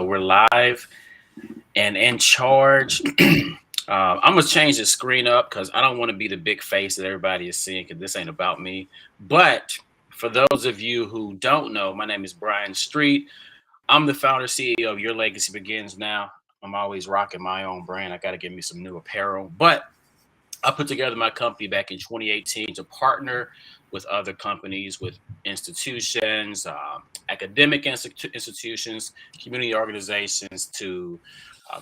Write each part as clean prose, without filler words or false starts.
we're live and in charge. I'm gonna change the screen up because I don't want to be the big face that everybody is seeing because this ain't about me. But for those of you who don't know, my name is Brian Street. I'm the founder CEO of Your Legacy Begins Now. I'm always rocking my own brand. I got to get me some new apparel, but I put together my company back in 2018 to partner with other companies, with institutions, academic institutions, community organizations to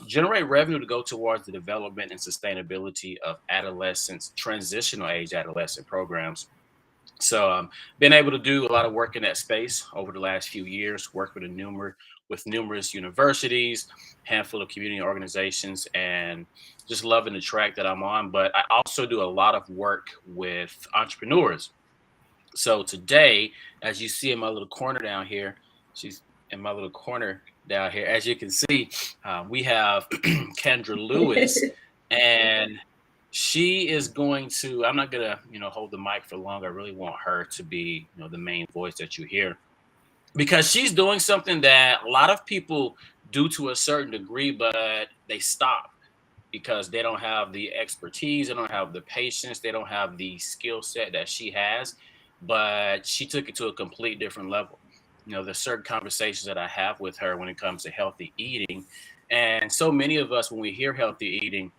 generate revenue to go towards the development and sustainability of adolescents, transitional age adolescent programs. So, been able to do a lot of work in that space over the last few years. Worked with numerous universities, handful of community organizations, and just loving the track that I'm on. But I also do a lot of work with entrepreneurs. So today, as you see in my little corner down here, she's in my little corner down here. As you can see, we have Kendra Lewis, and she is going to. I'm not gonna, hold the mic for long. I really want her to be, the main voice that you hear because she's doing something that a lot of people do to a certain degree, but they stop because they don't have the expertise, they don't have the patience, they don't have the skill set that she has. But she took it to a complete different level. There's certain conversations that I have with her when it comes to healthy eating. And so many of us, when we hear healthy eating,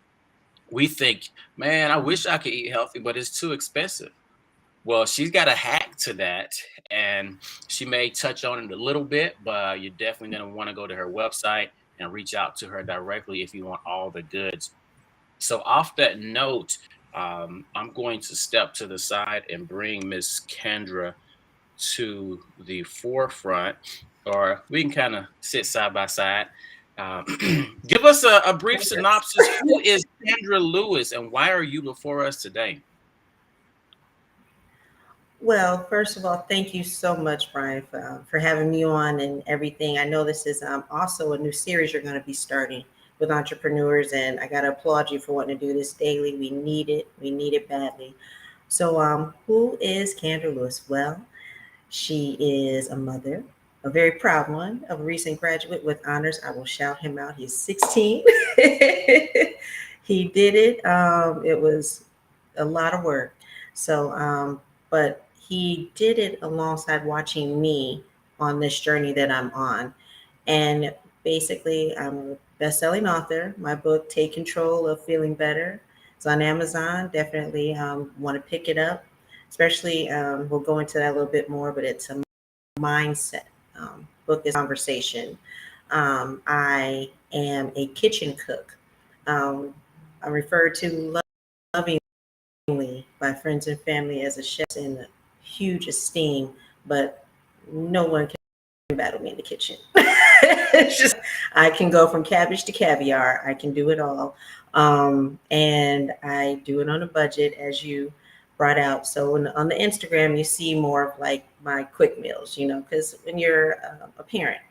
we think, man, I wish I could eat healthy, but it's too expensive. Well, she's got a hack to that, and she may touch on it a little bit, but you're definitely going to want to go to her website and reach out to her directly if you want all the goods. So, off that note, I'm going to step to the side and bring Miss Kendra to the forefront, or we can kind of sit side by side. Um, Give us a brief synopsis. Who is Kendra Lewis, and why are you before us today? Well, first of all, thank you so much, Brian, for having me on and everything. I know this is also a new series you're going to be starting with entrepreneurs, and I got to applaud you for wanting to do this daily. We need it. We need it badly. So, who is Candra Lewis? Well, she is a mother, a very proud one, of a recent graduate with honors. I will shout him out. He's 16. He did it. It was a lot of work. So, but he did it alongside watching me on this journey that I'm on. And basically, I'm a best-selling author. My book, Take Control of Feeling Better, is on Amazon. Definitely want to pick it up. Especially, we'll go into that a little bit more, but it's a mindset book is conversation. I am a kitchen cook. Um, I'm referred to lovingly by friends and family as a chef in huge esteem, but no one can battle me in the kitchen. It's just I can go from cabbage to caviar. I can do it all, and I do it on a budget, as you brought out. So on the Instagram, you see more of like my quick meals, because when you're a parent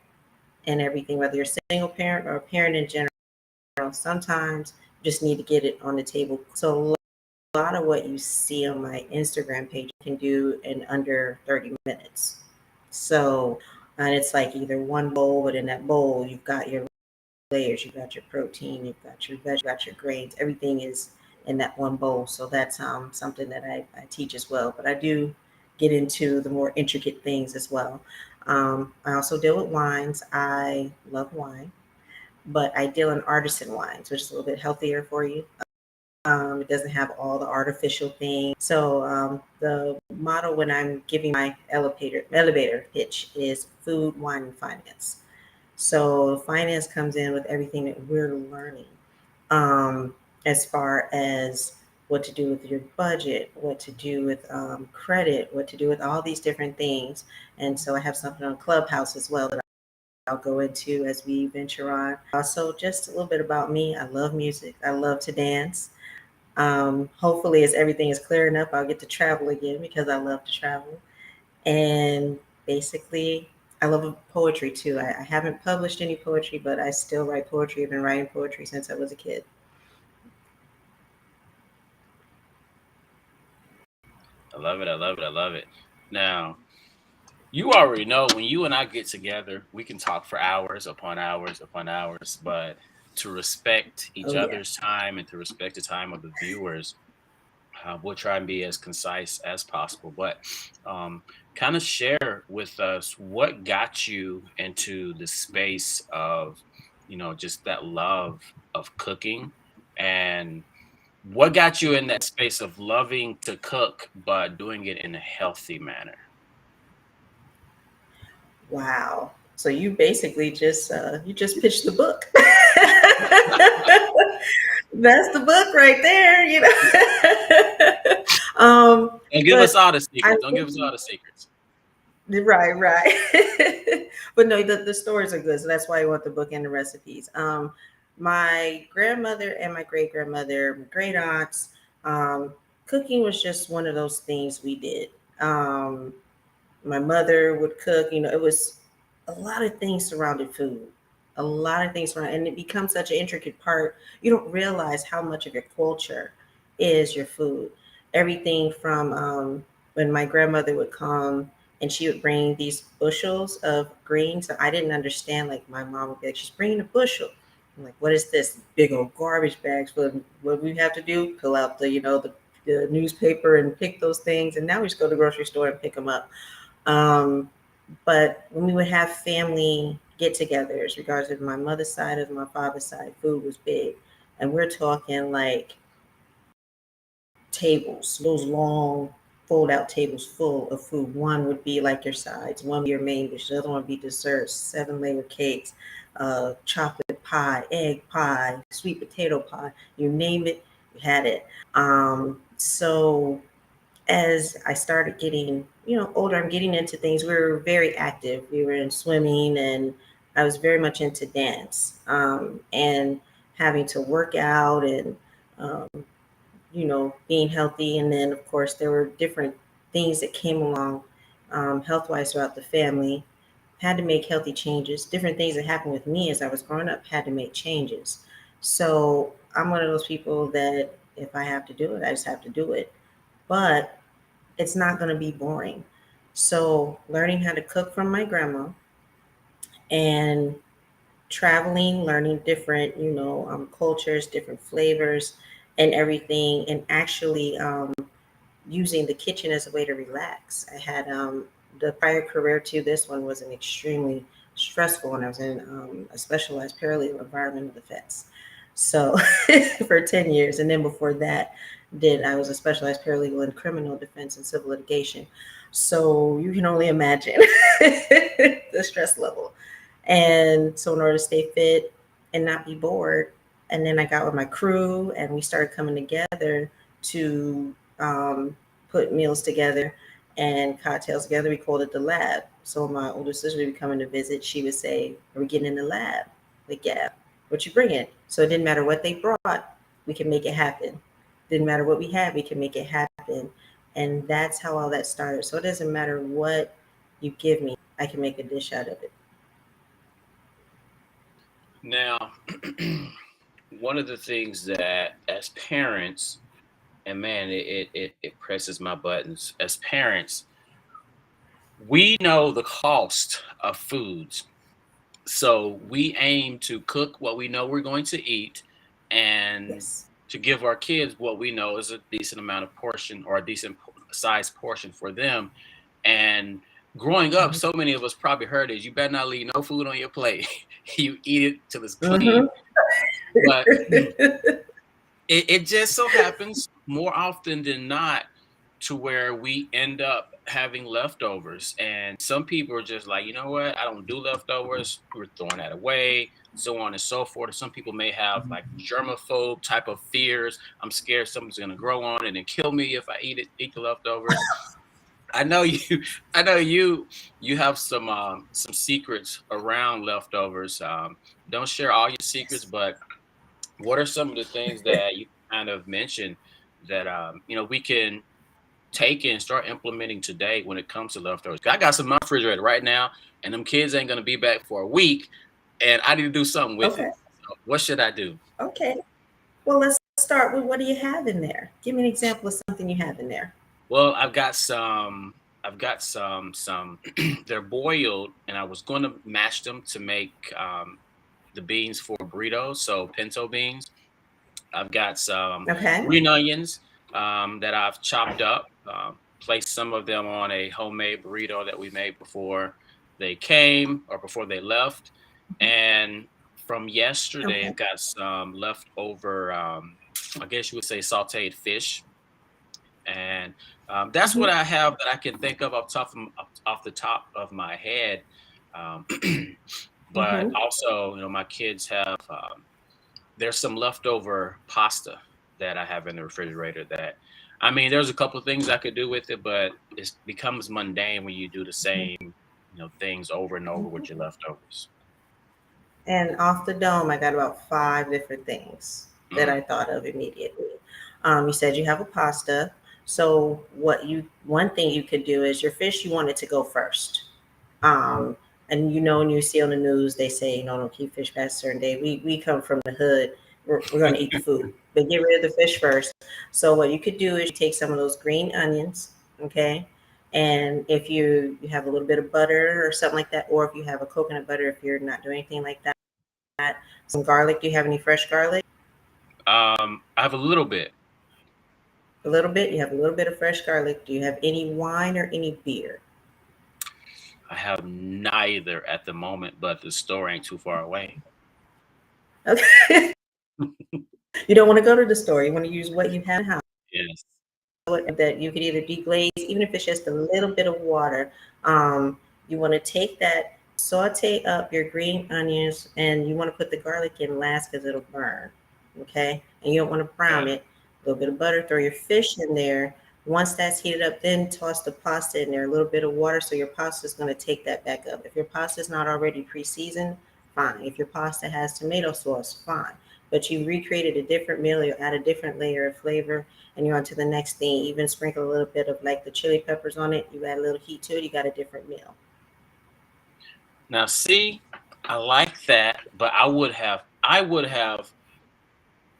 and everything, whether you're a single parent or a parent in general, sometimes you just need to get it on the table. So a lot of what you see on my Instagram page you can do in under 30 minutes. So, and it's like either one bowl, but in that bowl, you've got your layers, you've got your protein, you've got your veg, you've got your grains, everything is in that one bowl. So that's something that I teach as well. But I do get into the more intricate things as well. I also deal with wines. I love wine, but I deal in artisan wines, which is a little bit healthier for you. It doesn't have all the artificial things. So the motto when I'm giving my elevator pitch is food, wine, and finance. So finance comes in with everything that we're learning, um, as far as what to do with your budget, what to do with credit, what to do with all these different things. And so I have something on Clubhouse as well that I'll go into as we venture on. Also, just a little bit about me. I love music. I love to dance. Hopefully, as everything is clearing up, I'll get to travel again because I love to travel. And basically, I love poetry too. I haven't published any poetry, but I still write poetry. I've been writing poetry since I was a kid. I love it. I love it. I love it. Now, You already know when you and I get together, we can talk for hours upon hours upon hours, but to respect Oh each yeah. other's time and to respect the time of the viewers, we'll try and be as concise as possible. But um, kind of share with us what got you into the space of, just that love of cooking, and what got you in that space of loving to cook, but doing it in a healthy manner. Wow. So you basically just pitched the book. That's the book right there, you know. Don't give us But all the I secrets. Don't give us all the secrets. right. But no, the stories are good, so that's why I want the book and the recipes. My grandmother and my great grandmother, my great aunts, um, cooking was just one of those things we did. My mother would cook. It was a lot of things surrounded food, a lot of things around, and it becomes such an intricate part. You don't realize how much of your culture is your food. Everything from when my grandmother would come and she would bring these bushels of greens that I didn't understand. Like my mom would be like, she's bringing a bushel. I'm like, what is this? Big old garbage bags. What we have to do? Pull out the newspaper and pick those things. And now we just go to the grocery store and pick them up. um, but when we would have family get-togethers, regardless of my mother's side or my father's side, food was big, and we're talking like tables, those long fold-out tables full of food. One would be like your sides, one would be your main dish, the other one would be desserts, seven-layer cakes, chocolate pie, egg pie, sweet potato pie, you name it, we had it. So as I started getting, older, I'm getting into things. We were very active. We were in swimming, and I was very much into dance, and having to work out and, um, being healthy. And then, of course, there were different things that came along health wise throughout the family. Had to make healthy changes. Different things that happened with me as I was growing up had to make changes. So I'm one of those people that if I have to do it, I just have to do it. But it's not going to be boring. So, learning how to cook from my grandma and traveling, learning different, cultures, different flavors, and everything, and actually using the kitchen as a way to relax. I had the prior career to this one was an extremely stressful one. I was in a specialized paralegal environmental defense. So for 10 years. And then before that, I was a specialized paralegal in criminal defense and civil litigation. So you can only imagine the stress level. And so in order to stay fit and not be bored, and then I got with my crew and we started coming together to put meals together and cocktails together. We called it the lab. So my older sister would be coming to visit. She would say, "Are we getting in the lab?" Like, yeah. What you bringing? So it didn't matter what they brought, we can make it happen. Didn't matter what we had, we can make it happen. And that's how all that started. So it doesn't matter what you give me, I can make a dish out of it. Now, one of the things that as parents, and man, it presses my buttons. As parents, we know the cost of foods. So we aim to cook what we know we're going to eat and Yes. to give our kids what we know is a decent amount of portion or a decent size portion for them. And growing up, Mm-hmm. so many of us probably heard is you better not leave no food on your plate. You eat it till it's clean. Mm-hmm. But it just so happens more often than not to where we end up having leftovers. And some people are just like, you know what? I don't do leftovers. We're throwing that away, so on and so forth. Some people may have like germaphobe type of fears. I'm scared something's gonna grow on it and kill me if I eat the leftovers. I know you I know you have some secrets around leftovers. Don't share all your secrets, Yes. but what are some of the things that you kind of mentioned that we can take and start implementing today when it comes to leftovers? 'Cause I got some in my refrigerator right now, and them kids ain't gonna be back for a week, and I need to do something with Okay. it. So what should I do? Okay. Well, let's start with what do you have in there? Give me an example of something you have in there. Well, I've got some. I've got some they're boiled, and I was going to mash them to make the beans for burritos, so pinto beans. I've got some Okay. green onions that I've chopped up, placed some of them on a homemade burrito that we made before they came or before they left. And from yesterday, Okay. I've got some leftover, I guess you would say sauteed fish. And that's Hmm. what I have that I can think of off the top of my head. Um, but Hmm. also, my kids have there's some leftover pasta that I have in the refrigerator that I mean, there's a couple of things I could do with it, but it becomes mundane when you do the same, things over and over with your leftovers. And off the dome, I got about five different things that Mm, I thought of immediately. You said you have a pasta. So one thing you could do is your fish, you want it to go first. Um, and when you see on the news, they say, don't keep fish past a certain day. We come from the hood. We're going to eat the food, but get rid of the fish first. So what you could do is you take some of those green onions, okay? And if you have a little bit of butter or something like that, or if you have a coconut butter, if you're not doing anything like that, some garlic. Do you have any fresh garlic? I have a little bit. A little bit. You have a little bit of fresh garlic. Do you have any wine or any beer? I have neither at the moment, but the store ain't too far away. Okay. You don't want to go to the store. You want to use what you have in the house. Yes. That you could either deglaze, even if it's just a little bit of water. You want to take that, saute up your green onions, and you want to put the garlic in last because it'll burn. Okay, and you don't want to brown Okay. it. A little bit of butter. Throw your fish in there. Once that's heated up, then toss the pasta in there. A little bit of water, so your pasta is going to take that back up. If your pasta is not already pre-seasoned, fine. If your pasta has tomato sauce, fine. But you recreated a different meal, you add a different layer of flavor, and you're on to the next thing. Even sprinkle a little bit of like the chili peppers on it. You add a little heat to it. You got a different meal. Now, see, I like that, but I would have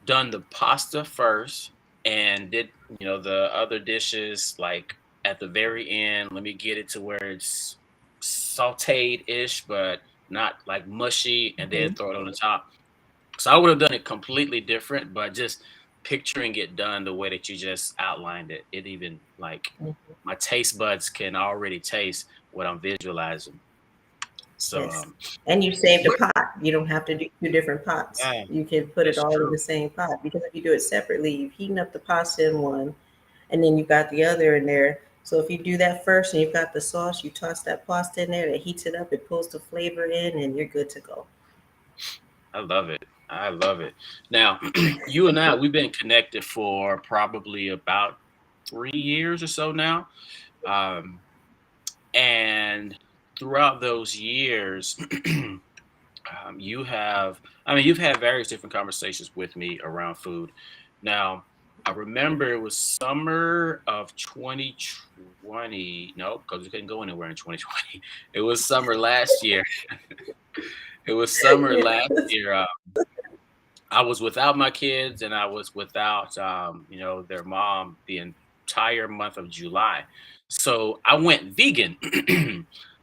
done the pasta first and did the other dishes like at the very end. Let me get it to where it's sauteed ish, but not like mushy, and then Hmm. throw it on the top. So I would have done it completely different, but just picturing it done the way that you just outlined it, it even like my taste buds can already taste what I'm visualizing. So Yes. And you saved a what? pot. You don't have to do two different pots. Yeah, You can put it that's all in true. the same pot because if you do it separately, you've heated up the pasta in one and then you got the other in there. So if you do that first and you've got the sauce, you toss that pasta in there, it heats it up, it pulls the flavor in, and you're good to go. I love it. I love it. Now, you and I, we've been connected for probably about 3 years or so now. Um, and throughout those years, I mean, you've had various different conversations with me around food. Now, I remember it was summer of 2020. No, because we couldn't go anywhere in 2020. It was summer last year. It was summer last Yes. year. I was without my kids and I was without, their mom the entire month of July. So I went vegan.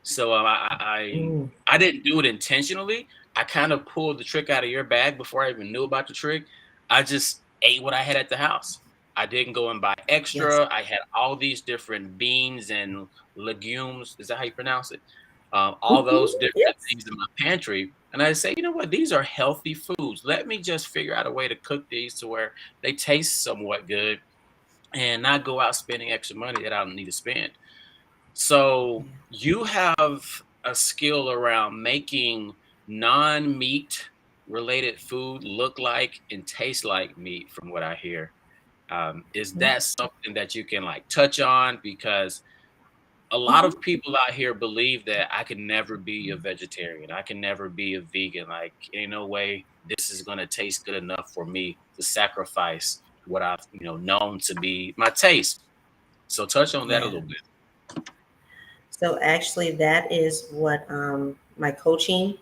So Mm. I didn't do it intentionally. I kind of pulled the trick out of your bag before I even knew about the trick. I just ate what I had at the house. I didn't go and buy Yes. extra. I had all these different beans and legumes. Is that how you pronounce it? All those Mhm. different Yes. things in my pantry. And I say, you know what? These are healthy foods. Let me just figure out a way to cook these to where they taste somewhat good and not go out spending extra money that I don't need to spend. Yeah. So you have a skill around making non-meat related food look like and taste like meat, from what I hear. Is Mhm. that something that you can like touch on? Because a lot of people out here believe that I can never be a vegetarian. I can never be a vegan. Like, ain't no way this is gonna taste good enough for me to sacrifice what I've, known to be my taste. So touch on that a Yeah. little bit. So actually, that is what my coaching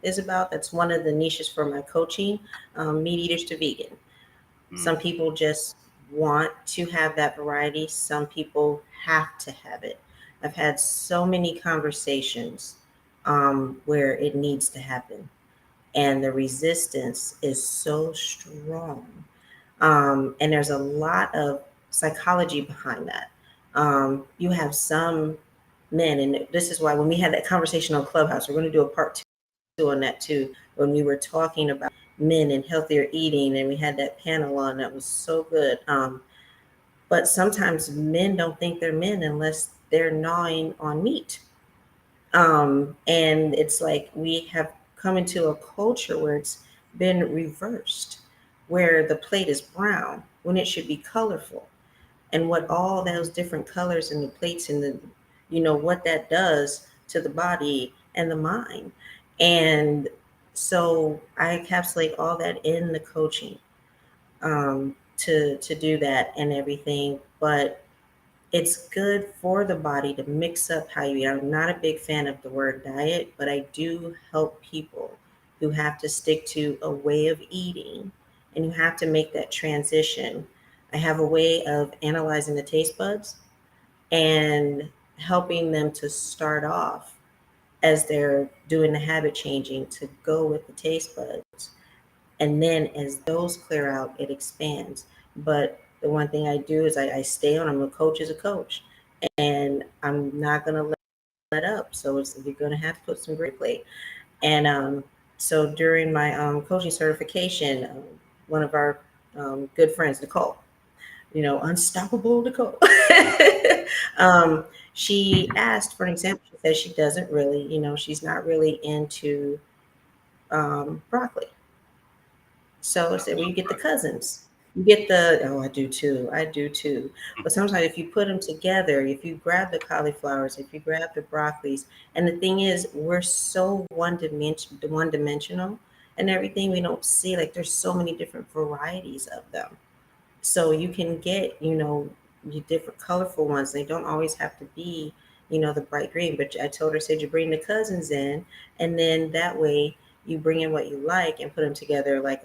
is about. That's one of the niches for my coaching, meat eaters to vegan. Some Mm, people just want to have that variety. Some people have to have it. I've had so many conversations where it needs to happen, and the resistance is so strong. And there's a lot of psychology behind that. You have some men, and this is why when we had that conversation on Clubhouse, we're going to do a part two on that too. When we were talking about men and healthier eating, and we had that panel on that was so good. But sometimes men don't think they're men unless they're gnawing on meat. And it's like we have come into a culture where it's been reversed, where the plate is brown when it should be colorful. And what all those different colors and the plates and the, what that does to the body and the mind. And so I encapsulate all that in the coaching, to do that and everything. But it's good for the body to mix up how you eat. I'm not a big fan of the word diet, but I do help people who have to stick to a way of eating and you have to make that transition. I have a way of analyzing the taste buds and helping them to start off as they're doing the habit changing to go with the taste buds. And then as those clear out, it expands. But the one thing I do is I stay on. I'm a coach as a coach, and I'm not gonna let up. So you're gonna have to put some great plate. And so during my coaching certification, one of our good friends, Nicole, unstoppable Nicole, um, she asked for an example. She said she doesn't really, she's not really into broccoli. So I I said, well, you love get the broccoli. cousins. You get the, oh, I do too. I do too. But sometimes if you put them together, if you grab the cauliflowers, if you grab the broccolis, and the thing is, we're so one dimensional and everything, we don't see like there's so many different varieties of them. So you can get, your different colorful ones. They don't always have to be, the bright green. But I told her, said you bring the cousins in, and then that way you bring in what you like and put them together, like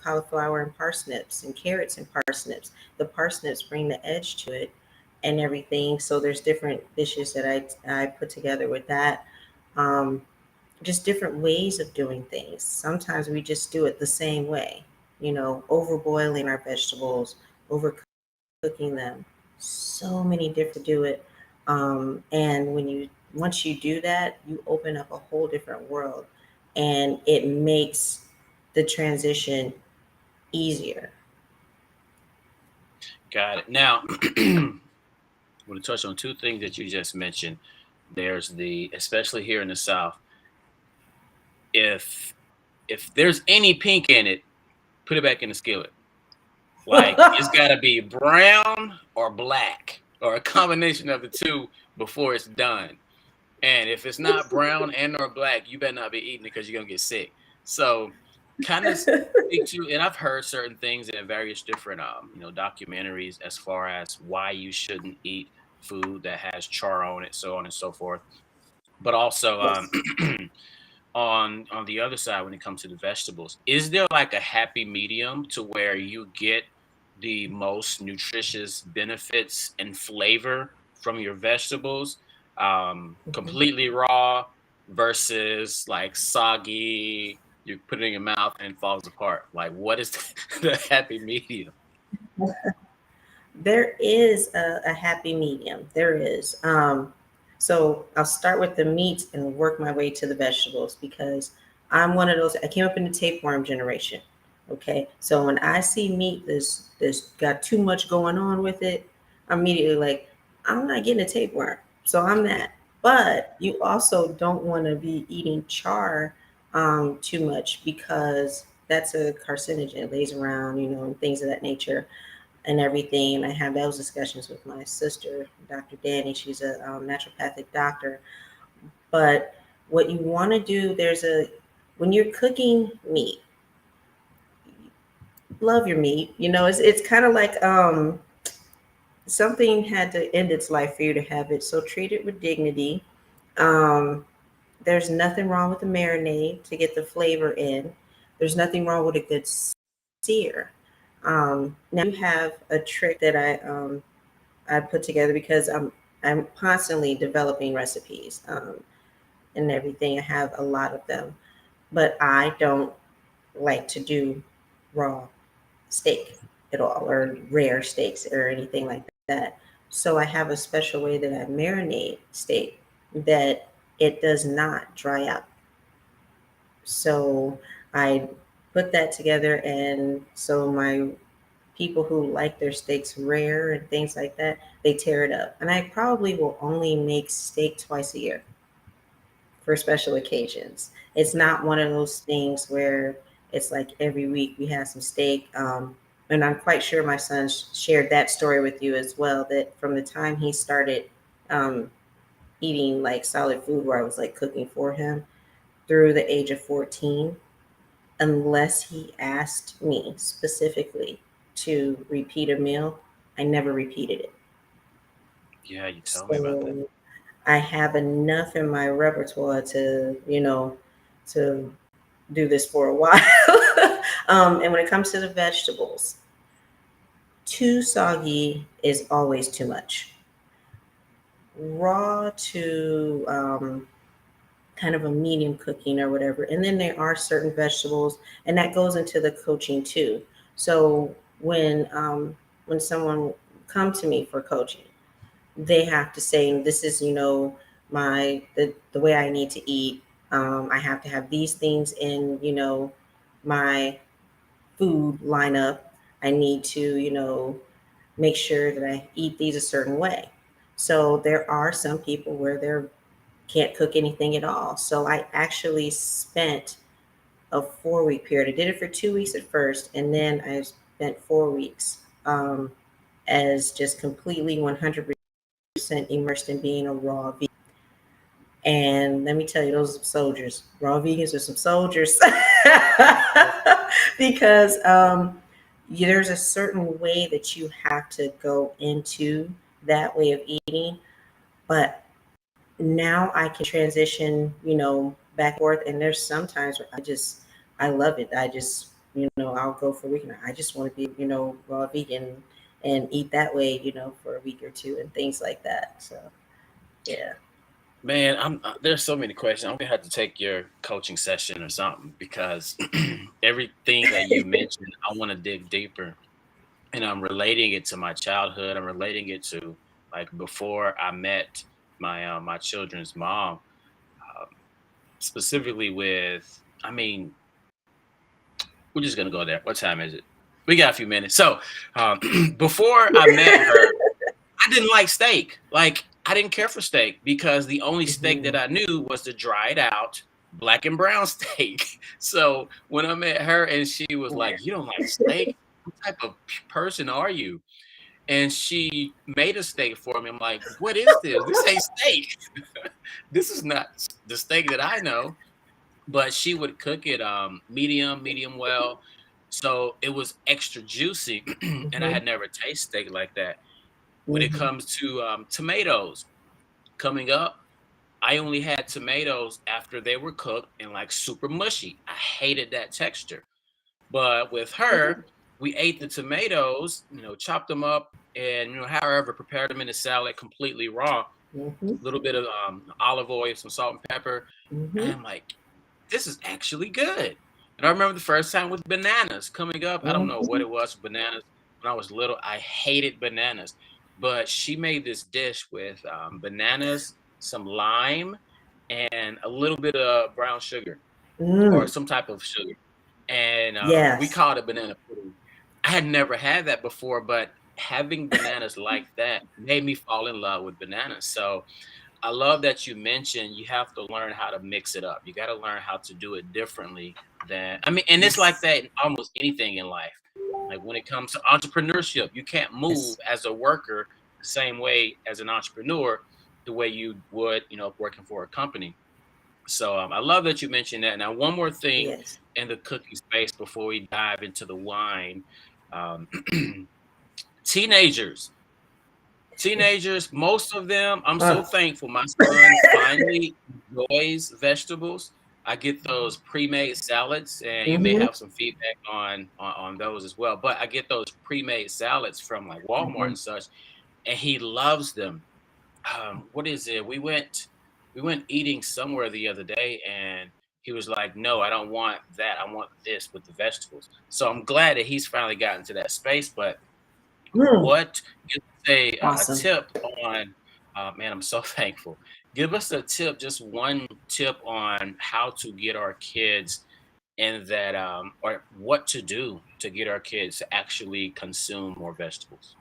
cauliflower and parsnips and carrots and parsnips. The parsnips bring the edge to it and everything. So there's different dishes that I put together with that. Um, just different ways of doing things. Sometimes we just do it the same way, overboiling our vegetables, overcooking them. So many different ways to do it. And once you do that, you open up a whole different world, and it makes the transition easier. Got it. Now, I want to touch on two things that you just mentioned. There's the, especially here in the South, if there's any pink in it, put it back in the skillet. Like it's got to be brown or black or a combination of the two before it's done. And if it's not brown and or black, you better not be eating it because you're gonna get sick. So kind of speak to, and I've heard certain things in various different documentaries as far as why you shouldn't eat food that has char on it, so on and so forth. But also Yes. on the other side, when it comes to the vegetables, is there like a happy medium to where you get the most nutritious benefits and flavor from your vegetables, Mhm. completely raw versus like soggy, you put it in your mouth and it falls apart? Like what is the happy medium? There is a happy medium. There is. So I'll start with the meat and work my way to the vegetables because I'm one of those. I came up in the tapeworm generation. Okay, so when I see meat that's got too much going on with it, I'm immediately like, I'm not getting a tapeworm. So I'm that. But you also don't want to be eating char too much because that's a carcinogen. It lays around, and things of that nature and everything. And I have those discussions with my sister, Dr. Danny. She's a naturopathic doctor. But what you want to do, when you're cooking meat, love your meat. It's kind of like something had to end its life for you to have it. So treat it with dignity. Um, there's nothing wrong with the marinade to get the flavor in. There's nothing wrong with a good sear. Now I do have a trick that I put together because I'm constantly developing recipes and everything. I have a lot of them, but I don't like to do raw steak at all, or rare steaks or anything like that. So I have a special way that I marinate steak that it does not dry out. So I put that together, and so my people who like their steaks rare and things like that, they tear it up. And I probably will only make steak twice a year for special occasions. It's not one of those things where it's like every week we have some steak. And I'm quite sure my son shared that story with you as well. That from the time he started um, eating like solid food, where I was like cooking for him through the age of 14, unless he asked me specifically to repeat a meal, I never repeated it. Yeah, you told me about that. So I have enough in my repertoire to, to do this for a while. And when it comes to the vegetables, too soggy is always too much. Raw to kind of a medium cooking or whatever. And then there are certain vegetables, and that goes into the coaching too. So when someone come to me for coaching, they have to say, this is, the way I need to eat. I have to have these things in, my food lineup. I need to, make sure that I eat these a certain way. So there are some people where they can't cook anything at all. So I actually spent a 4 week period. I did it for 2 weeks at first, and then I spent 4 weeks as just completely 100% immersed in being a raw vegan. And let me tell you, those are soldiers. Raw vegans are some soldiers. Because there's a certain way that you have to go into that way of eating. But now I can transition, back and forth. And there's sometimes where I love it. I just, I'll go for a week. And I just want to be, raw vegan and eat that way, for a week or two and things like that. So, yeah. Man, there's so many questions. I'm gonna have to take your coaching session or something because everything that you mentioned, I want to dig deeper, and I'm relating it to my childhood. I'm relating it to like before I met my children's mom, um, specifically with. I mean, we're just gonna go there. What time is it? We got a few minutes. So before I met her, I didn't like steak. Like I didn't care for steak because the only steak Hmm. that I knew was the dried out black and brown steak. So when I met her and she was Yeah. like, "You don't like steak? What type of person are you?" And she made a steak for me. I'm like, "What is this? This ain't steak. This is not the steak that I know." But she would cook it medium well. So it was extra juicy and I Hmm. had never tasted steak like that. When it Hmm. comes to tomatoes coming up, I only had tomatoes after they were cooked and like super mushy. I hated that texture. But with her, we ate the tomatoes, chopped them up and however prepared them in a salad completely raw. A Hmm. little bit of olive oil, some salt and pepper, and Hmm. I'm like, this is actually good. And I remember the first time with bananas coming up. I don't know what Hmm. it was with bananas. When I was little, I hated bananas. But she made this dish with bananas, some lime, and a little bit of brown sugar or Mm. some type of sugar. And we Yes. called it banana pudding. I had never had that before, but having bananas like that made me fall in love with bananas. So I love that you mentioned you have to learn how to mix it up. You got to learn how to do it differently than I mean, and it's like Yes. that in almost anything in life. Like when it comes to entrepreneurship, you can't move Yes. as a worker the same way as an entrepreneur, the way you would, working for a company. So I love that you mentioned that. Now, one more thing Yes. in the cooking space before we dive into the wine. Um, teenagers Teenagers, most of them, I'm so Oh. thankful my son finally enjoys vegetables. I get those pre-made salads, and you may Hmm. have some feedback on those as well. But I get those pre-made salads from like Walmart Hmm. and such, and he loves them. what is it? We went eating somewhere the other day, and he was like, "No, I don't want that. I want this with the vegetables." So I'm glad that he's finally gotten to that space. But Mm, what give us a awesome. tip on? Man, I'm so thankful. Give us a tip, just one tip on how to get our kids in that, or what to do to get our kids to actually consume more vegetables.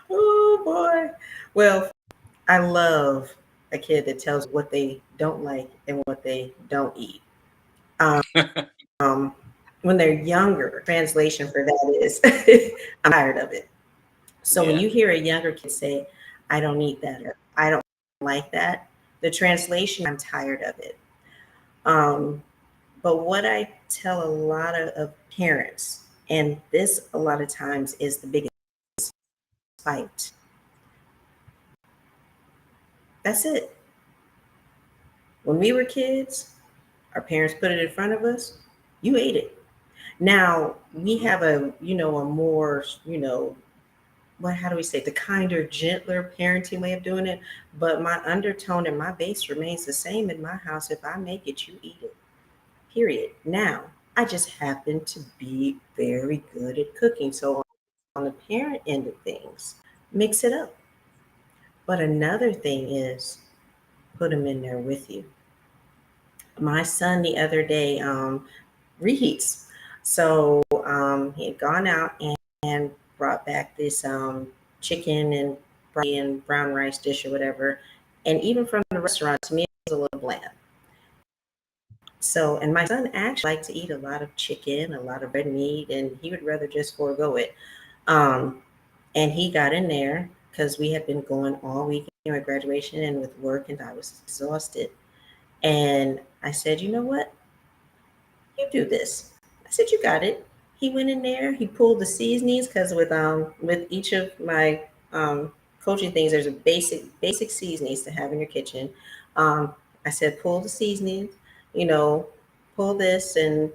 Oh boy. Well, I love a kid that tells what they don't like and what they don't eat. Um, when they're younger, translation for that is I'm tired of it. So when Yeah. you hear a younger kid say, I don't eat that or I don't like that, the translation, I'm tired of it. Um, but what I tell a lot of parents, and this a lot of times is the biggest fight. That's it. When we were kids, our parents put it in front of us, you ate it. Now we Mhm. have a more, what, how do we say, the kinder, gentler parenting way of doing it. But my undertone and my base remains the same in my house. If I make it, you eat it. Period. Now, I just happen to be very good at cooking. So on the parent end of things, mix it up. But another thing is put them in there with you. My son the other day reheats. So he had gone out and brought back this chicken and brown rice dish or whatever. And even from the restaurant, to me, it was a little bland. So, and my son actually liked to eat a lot of chicken, a lot of red meat, and he would rather just forego it. Um, and he got in there because we had been going all weekend with graduation and with work, and I was exhausted. And I said, you know what? You do this. I said, you got it. He went in there. He pulled the seasonings because with each of my coaching things, there's a basic seasonings to have in your kitchen. Um, I said, pull the seasonings. You know, pull this and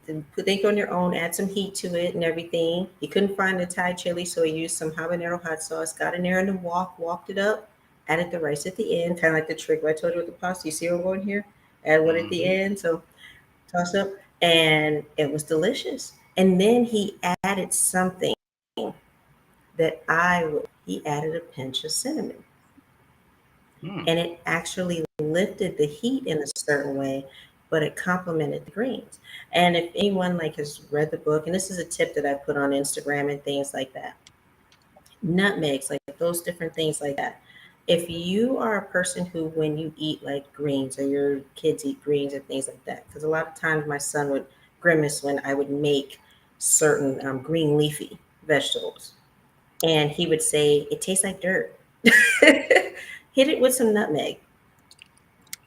then think on your own. Add some heat to it and everything. He couldn't find the Thai chili, so he used some habanero hot sauce. Got in there in the walked it up. Added the rice at the end, kind of like the trick I told you with the pasta. You see what I'm going here? Add one at the Mhm. end. So toss up, and it was delicious. And then he added something that he added a pinch of cinnamon, Hmm. and it actually lifted the heat in a certain way, but it complemented the greens. And if anyone like has read the book, and this is a tip that I put on Instagram and things like that, nutmegs, like those different things like that. If you are a person who, when you eat like greens or your kids eat greens and things like that, because a lot of times my son would grimace when I would make certain green leafy vegetables, and he would say, "It tastes like dirt." Hit it with some nutmeg.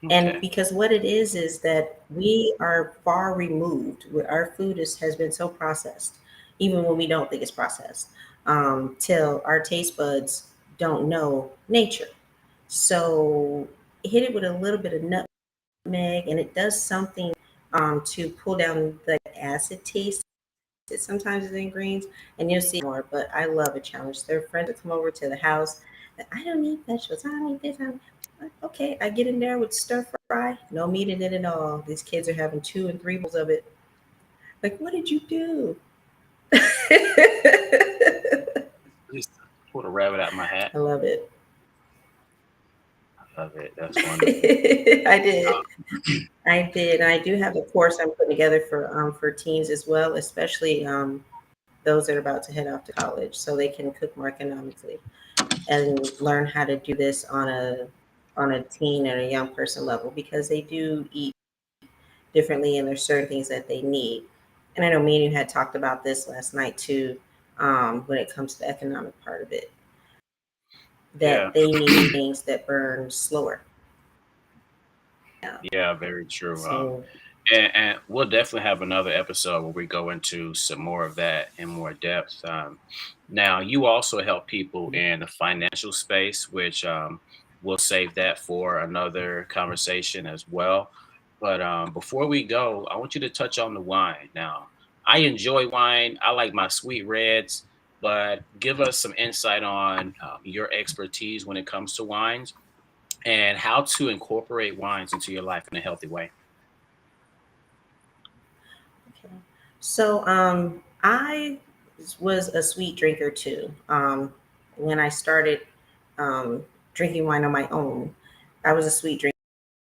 And Okay. because what it is that we are far removed. Our food has been so processed, even when we don't think it's processed, till our taste buds don't know nature. So hit it with a little bit of nutmeg, and it does something to pull down the acid taste that sometimes is in greens, and you'll see more. But I love a challenge. There are friends that come over to the house. I don't eat vegetables. I don't eat this. I don't. Okay, I get in there with stir fry, no meat in it at all. These kids are having 2 and 3 bowls of it. Like, what did you do? I Just pulled a rabbit out of my hat. love it. I love it. That's wonderful. I did. I did. I do have a course I'm putting together for teens as well, especially those that are about to head off to college, so they can cook more economically and learn how to do this on a teen and a young person level because they do eat differently and there's certain things that they need. And I know me and you had talked about this last night too, when it comes to the economic part of it, Yeah. that they need things that burn slower. Yeah. Yeah, very true. So And we'll definitely have another episode where we go into some more of that in more depth. Now, you also help people in the financial space, which we'll save that for another conversation as well. But before we go, I want you to touch on the wine now. I enjoy wine. I like my sweet reds, but give us some insight on your expertise when it comes to wines and how to incorporate wines into your life in a healthy way. Okay. So I was a sweet drinker too. When I started um, drinking wine on my own, I was a sweet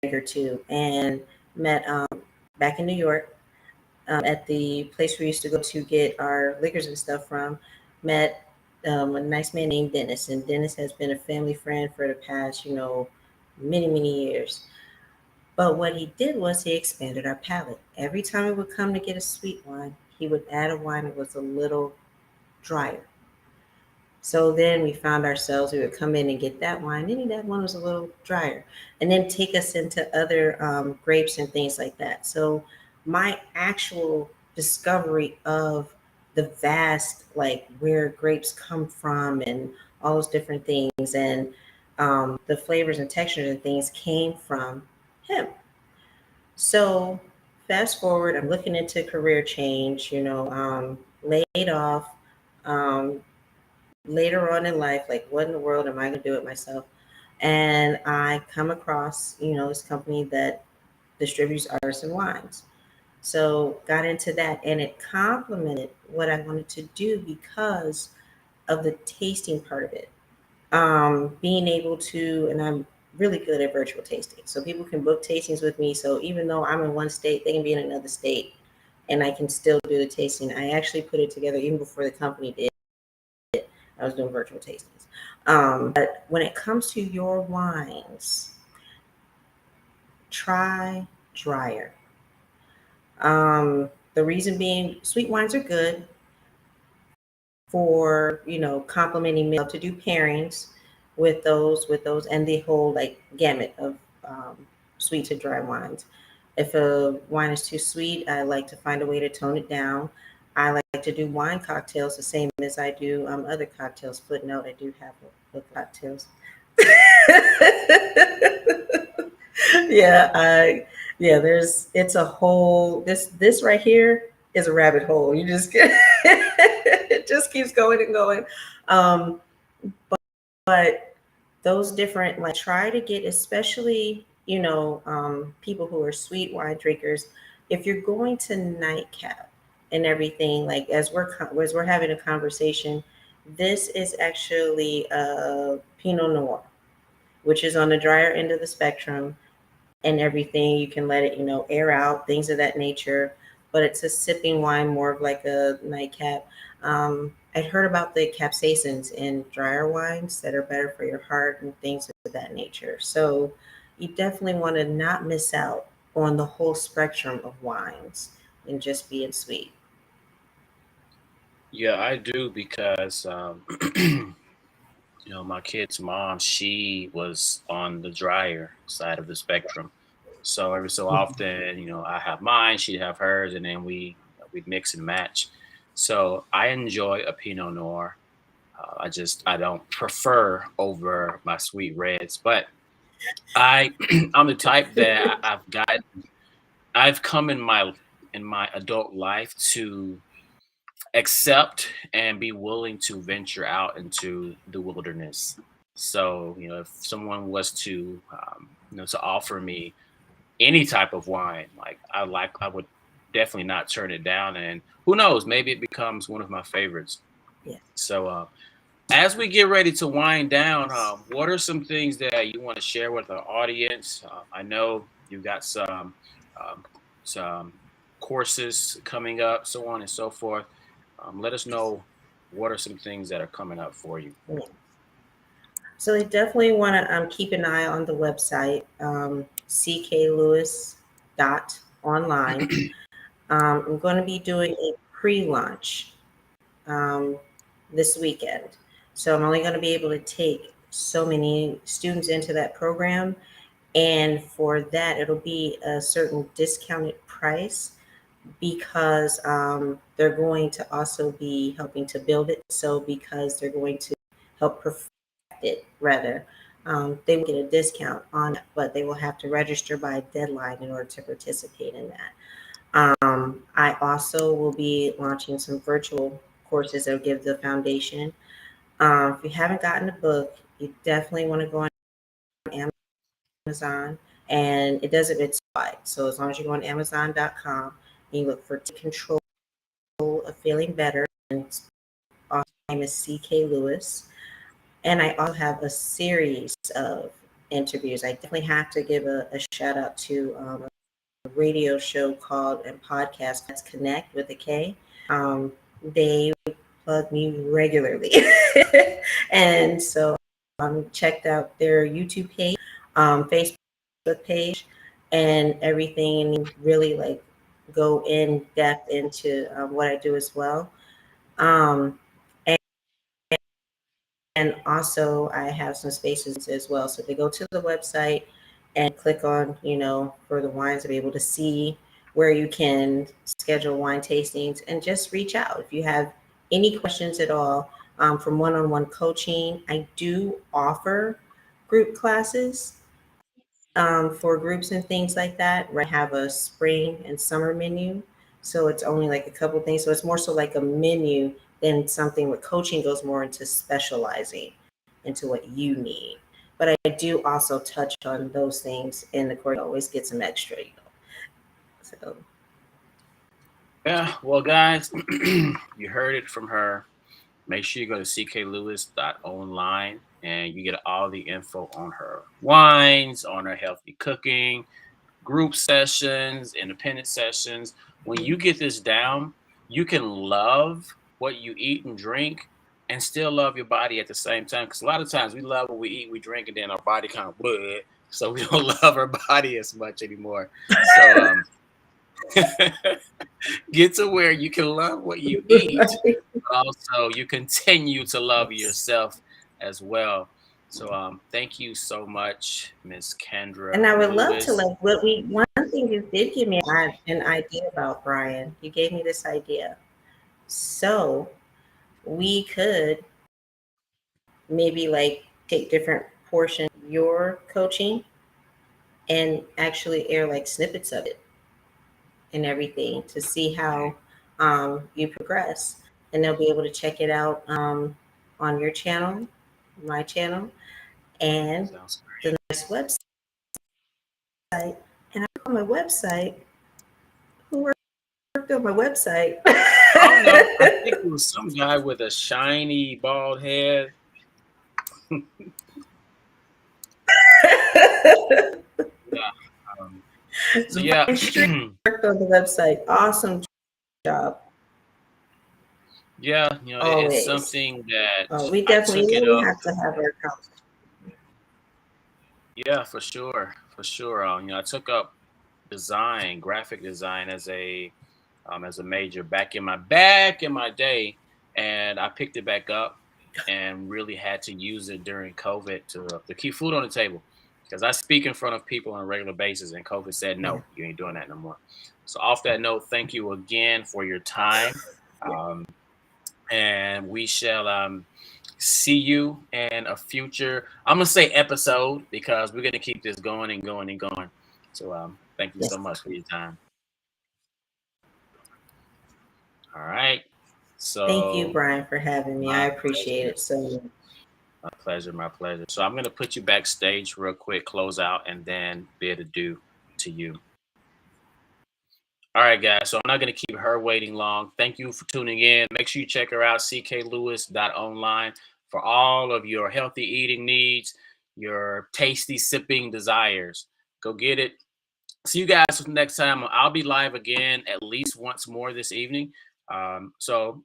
drinker too, and met back in New York at the place we used to go to get our liquors and stuff from. Met a nice man named Dennis, and Dennis has been a family friend for the past, many years. But what he did was he expanded our palate. Every time we would come to get a sweet wine, he would add a wine that was a little drier. So then we found ourselves, we would come in and get that wine, and that one was a little drier, and then take us into other grapes and things like that. So my actual discovery of the vast, like where grapes come from and all those different things, and the flavors and textures and things came from him. So fast forward, I'm looking into career change, laid off. Um, Later on in life, like what in the world am I going to do it myself? And I come across, this company that distributes artisan wines. So got into that, and it complemented what I wanted to do because of the tasting part of it. Being able to, and I'm really good at virtual tasting. So people can book tastings with me. So even though I'm in one state, they can be in another state and I can still do the tasting. I actually put it together even before the company did. I was doing virtual tastings. But when it comes to your wines, try drier. The reason being, sweet wines are good for complementing meal to do pairings with those and the whole like gamut of sweet to dry wines. If a wine is too sweet, I like to find a way to tone it down. I like to do wine cocktails the same as I do other cocktails. Footnote: I do have a book of cocktails. Yeah, there's it's a whole this right here is a rabbit hole. You just get it just keeps going and going. Um, but those different like try to get especially people who are sweet wine drinkers. If you're going to nightcap and everything, like as we're having a conversation, this is actually a Pinot Noir, which is on the drier end of the spectrum and everything. You can let it, air out, things of that nature. But it's a sipping wine, more of like a nightcap. I'd heard about the capsaicins in drier wines that are better for your heart and things of that nature. So you definitely want to not miss out on the whole spectrum of wines and just being sweet. Yeah, I do because my kid's mom, she was on the drier side of the spectrum. So every so often, I have mine, she'd have hers, and then we'd mix and match. So I enjoy a Pinot Noir. I don't prefer over my sweet reds, but I I'm the type that I've come in my adult life to accept and be willing to venture out into the wilderness. So, if someone was to offer me any type of wine, I would definitely not turn it down. And who knows, maybe it becomes one of my favorites. Yeah. So, as we get ready to wind down, what are some things that you want to share with our audience? I know you've got um, some courses coming up, so on and so forth. Let us know what are some things that are coming up for you. Yeah. So I definitely want to keep an eye on the website, cklewis dot online. I'm going to be doing a pre-launch um, this weekend. So I'm only going to be able to take so many students into that program. And for that, it'll be a certain discounted price because they're going to also be helping to build it. So because they're going to help perfect it, rather, they will get a discount on it, but they will have to register by a deadline in order to participate in that. I also will be launching some virtual courses that will give the foundation. If you haven't gotten the book, you definitely want to go on Amazon, and it does it its wide. So as long as you go on Amazon.com and you look for Control of Feeling Better, and also my name is C.K. Lewis. And I also have a series of interviews. I definitely have to give a shout out to a radio show called and podcast that's Connect with a K. They plug me regularly. And so checked out their YouTube page, Facebook page, and everything, and really like go in depth into what I do as well. Um, and also, I have some spaces as well. So they go to the website and click on, for the wines to be able to see where you can schedule wine tastings and just reach out. If you have any questions at all from one on one coaching, I do offer group classes for groups and things like that, where I have a spring and summer menu. So it's only like a couple things. So it's more so like a menu than something where coaching goes more into specializing into what you need. But I do also touch on those things in the course. Always get some extra. So Yeah, well, guys, you heard it from her. Make sure you go to cklewis.online and you get all the info on her wines, on her healthy cooking, group sessions, independent sessions. When you get this down, you can love what you eat and drink and still love your body at the same time. Because a lot of times we love what we eat, we drink, and then our body kind of bleh, so we don't love our body as much anymore. So get to where you can love what you eat, but also you continue to love yes. yourself as well. So thank you so much, Miss Kendra And I would love to Lewis. like one thing you did give me an idea about, Brian. You gave me this idea. So we could maybe like take different portions of your coaching and actually air like snippets of it and everything to see how you progress. And they'll be able to check it out on your channel, my channel, and Sounds the nice website. And I on my website, who worked on my website? I don't know. I think it was some guy with a shiny bald head. Yeah. So So yeah, Brian Street worked on the website. Awesome job. yeah. It's Always. something that We I definitely took it up. have to have our conversation. Yeah, for sure, for sure. I took up design, graphic design as a major back in my day, and I picked it back up and really had to use it during COVID to keep food on the table because I speak in front of people on a regular basis, and COVID said Yeah. no, you ain't doing that no more. So off that note, thank you again for your time, um, and we shall see you in a future. I'm gonna say episode because we're gonna keep this going and going and going. So thank you so Yes. much for your time. All right. Thank you, So Brian, for having me. I my appreciate pleasure. it so much. My pleasure. My pleasure. So I'm gonna put you backstage real quick, close out, and then bid adieu to you. All right, guys. So I'm not gonna keep her waiting long. Thank you for tuning in. Make sure you check her out, cklewis.online, for all of your healthy eating needs, your tasty sipping desires. Go get it. See you guys next time. I'll be live again at least once more this evening. So